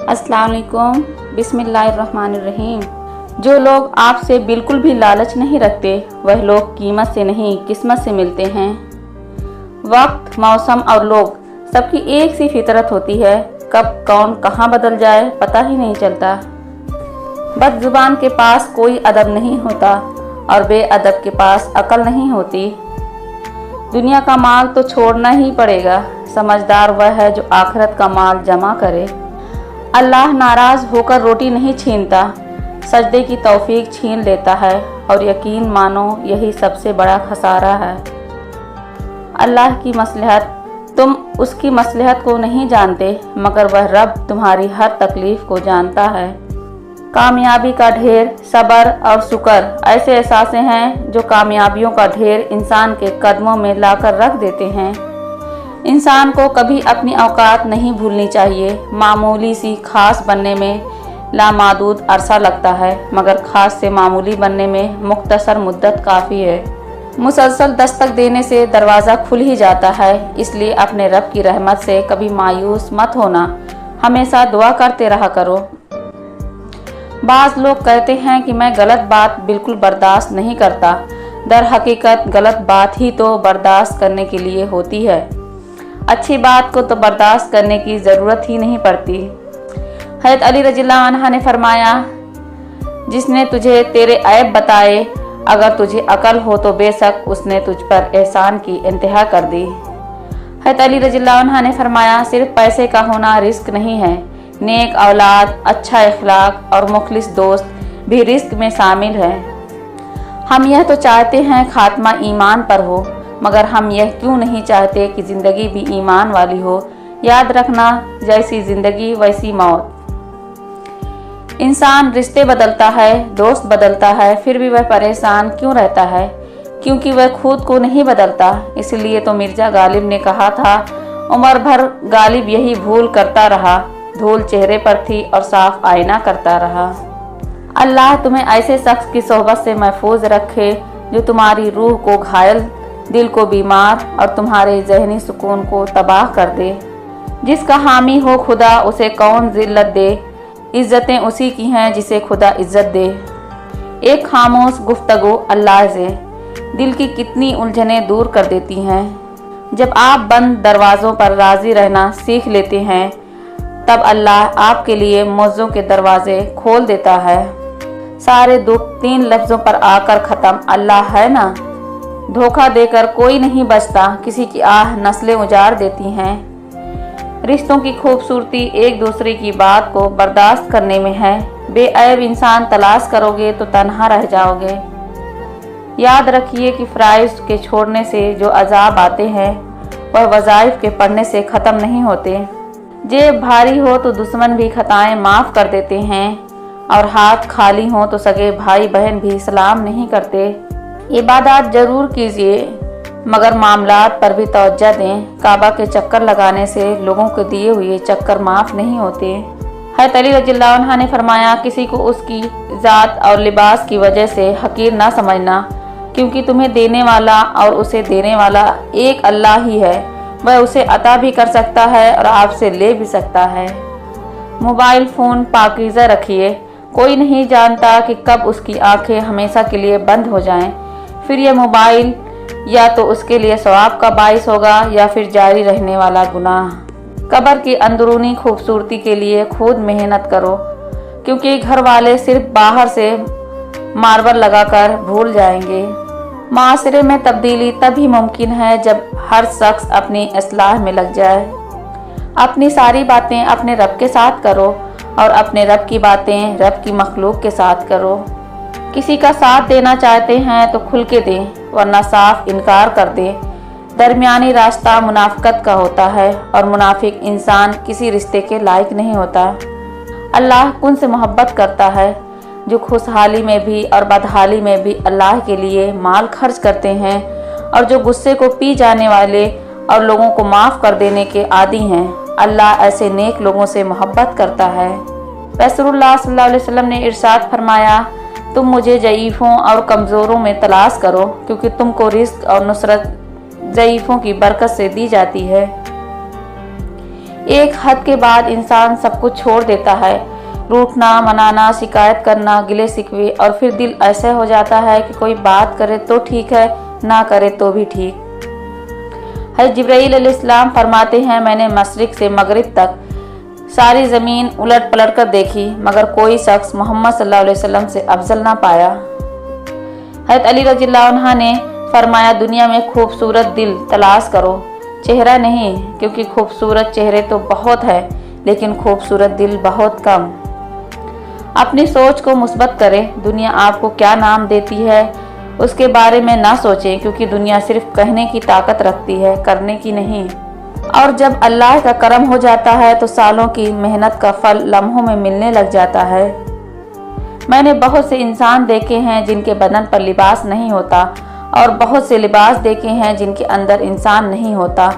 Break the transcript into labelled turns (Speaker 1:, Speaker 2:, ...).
Speaker 1: अस्सलाम वालेकुम, बिस्मिल्लाहिर्रहमानिर्रहीम। जो लोग आपसे बिल्कुल भी लालच नहीं रखते वह लोग कीमत से नहीं किस्मत से मिलते हैं। वक्त, मौसम और लोग सबकी एक सी फितरत होती है। कब कौन कहाँ बदल जाए पता ही नहीं चलता। बदजुबान के पास कोई अदब नहीं होता और बेअदब के पास अकल नहीं होती। दुनिया का माल तो छोड़ना ही पड़ेगा। समझदार वह है जो आखिरत का माल जमा करे। अल्लाह नाराज होकर रोटी नहीं छीनता, सजदे की तौफीक छीन लेता है और यकीन मानो यही सबसे बड़ा खसारा है। अल्लाह की मसलहत, तुम उसकी मसलहत को नहीं जानते मगर वह रब तुम्हारी हर तकलीफ को जानता है। कामयाबी का ढेर, सब्र और शुक्र ऐसे एहसासे हैं जो कामयाबियों का ढेर इंसान के कदमों में लाकर रख देते हैं। इंसान को कभी अपनी औकात नहीं भूलनी चाहिए। मामूली सी खास बनने में लामादूद अरसा लगता है मगर खास से मामूली बनने में मुख्तसर मुद्दत काफ़ी है। मुसलसल दस्तक देने से दरवाज़ा खुल ही जाता है। इसलिए अपने रब की रहमत से कभी मायूस मत होना, हमेशा दुआ करते रहा करो। बाज़ लोग कहते हैं कि मैं गलत बात बिल्कुल बर्दाश्त नहीं करता। दर हकीकत गलत बात ही तो बर्दाश्त करने के लिए होती है। अच्छी बात को तो बर्दाश्त करने की ज़रूरत ही नहीं पड़ती। हज़रत अली रज़ियल्लाहु अन्हु ने फरमाया, जिसने तुझे तेरे ऐब बताए, अगर तुझे अकल हो तो बेशक उसने तुझ पर एहसान की इंतहा कर दी। हज़रत अली रज़ियल्लाहु अन्हु ने फरमाया, सिर्फ पैसे का होना रिस्क नहीं है, नेक औलाद, अच्छा इखलाक और मुखलिस दोस्त भी रिस्क में शामिल है। हम यह तो चाहते हैं खात्मा ईमान पर हो, मगर हम यह क्यों नहीं चाहते कि ज़िंदगी भी ईमान वाली हो। याद रखना, जैसी ज़िंदगी वैसी मौत। इंसान रिश्ते बदलता है, दोस्त बदलता है, फिर भी वह परेशान क्यों रहता है? क्योंकि वह खुद को नहीं बदलता। इसलिए तो मिर्जा गालिब ने कहा था, उम्र भर गालिब यही भूल करता रहा, धूल चेहरे पर थी और साफ आईना करता रहा। अल्लाह तुम्हें ऐसे शख्स की सोहबत से महफूज रखे जो तुम्हारी रूह को घायल, दिल को बीमार और तुम्हारे जहनी सुकून को तबाह कर दे। जिसका हामी हो खुदा उसे कौन जिल्लत दे, इज्जतें उसी की हैं जिसे खुदा इज्जत दे। एक खामोश गुफ्तगू अल्लाह से दिल की कितनी उलझनें दूर कर देती हैं। जब आप बंद दरवाज़ों पर राज़ी रहना सीख लेते हैं तब अल्लाह आपके लिए मौज़ों के दरवाजे खोल देता है। सारे दुख 3 लफ्ज़ों पर आकर ख़त्म, अल्लाह है ना। धोखा देकर कोई नहीं बचता, किसी की आह नस्लें उजाड़ देती हैं। रिश्तों की खूबसूरती एक दूसरे की बात को बर्दाश्त करने में है। बेऐब इंसान तलाश करोगे तो तन्हा रह जाओगे। याद रखिए कि फ़राइज़ के छोड़ने से जो अजाब आते हैं वह वज़ाइफ के पढ़ने से ख़त्म नहीं होते। जेब भारी हो तो दुश्मन भी खताएं माफ़ कर देते हैं और हाथ खाली हो तो सगे भाई बहन भी सलाम नहीं करते। इबादत ज़रूर कीजिए मगर मामलात पर भी तवज्जो दें। काबा के चक्कर लगाने से लोगों के दिए हुए चक्कर माफ़ नहीं होते। हज़रत अली रज़ियल्लाहु अन्हु ने फरमाया, किसी को उसकी ज़ात और लिबास की वजह से हकीर ना समझना, क्योंकि तुम्हें देने वाला और उसे देने वाला एक अल्लाह ही है। वह उसे अता भी कर सकता है और आपसे ले भी सकता है। मोबाइल फ़ोन पाकीज़ा रखिए, कोई नहीं जानता कि कब उसकी आंखें हमेशा के लिए बंद हो जाएं। फिर यह मोबाइल या तो उसके लिए सवाब का बाइस होगा या फिर जारी रहने वाला गुनाह। कब्र की अंदरूनी खूबसूरती के लिए खुद मेहनत करो, क्योंकि घर वाले सिर्फ बाहर से मार्बल लगाकर भूल जाएंगे। माशरे में तब्दीली तभी मुमकिन है जब हर शख्स अपनी इस्लाह में लग जाए। अपनी सारी बातें अपने रब के साथ करो और अपने रब की बातें रब की मखलूक के साथ करो। किसी का साथ देना चाहते हैं तो खुल के दें, वरना साफ इनकार कर दें। दरमियानी रास्ता मुनाफिकत का होता है और मुनाफिक इंसान किसी रिश्ते के लायक नहीं होता। अल्लाह उनसे मोहब्बत करता है जो खुशहाली में भी और बदहाली में भी अल्लाह के लिए माल खर्च करते हैं और जो गुस्से को पी जाने वाले और लोगों को माफ़ कर देने के आदी हैं। अल्लाह ऐसे नेक लोगों से मोहब्बत करता है। रसूलुल्लाह सल्लल्लाहु अलैहि वसल्लम ने इरशाद फरमाया, तुम मुझे ज़ईफ़ों और कमज़ोरों में तलाश करो, क्योंकि तुमको रिज़्क़ और नुसरत ज़ईफ़ों की बरकत से दी जाती है। एक हद के बाद इंसान सब कुछ छोड़ देता है, रूठना, मनाना, शिकायत करना, गिले शिकवे, और फिर दिल ऐसा हो जाता है कि कोई बात करे तो ठीक है, ना करे तो भी ठीक। हज़रत जिब्राईल अलैहिस्सलाम फरमाते हैं, मैंने मशरिक से मगरिब तक सारी ज़मीन उलट पलट कर देखी, मगर कोई शख्स मोहम्मद सल्लल्लाहु अलैहि वसल्लम से अफजल ना पाया। हज़रत अली रज़ियल्लाहु अन्हु ने फरमाया, दुनिया में खूबसूरत दिल तलाश करो, चेहरा नहीं, क्योंकि खूबसूरत चेहरे तो बहुत है लेकिन खूबसूरत दिल बहुत कम। अपनी सोच को मुस्बत करें। दुनिया आपको क्या नाम देती है उसके बारे में ना सोचें, क्योंकि दुनिया सिर्फ कहने की ताकत रखती है, करने की नहीं। और जब अल्लाह का करम हो जाता है तो सालों की मेहनत का फल लम्हों में मिलने लग जाता है। मैंने बहुत से इंसान देखे हैं जिनके बदन पर लिबास नहीं होता, और बहुत से लिबास देखे हैं जिनके अंदर इंसान नहीं होता।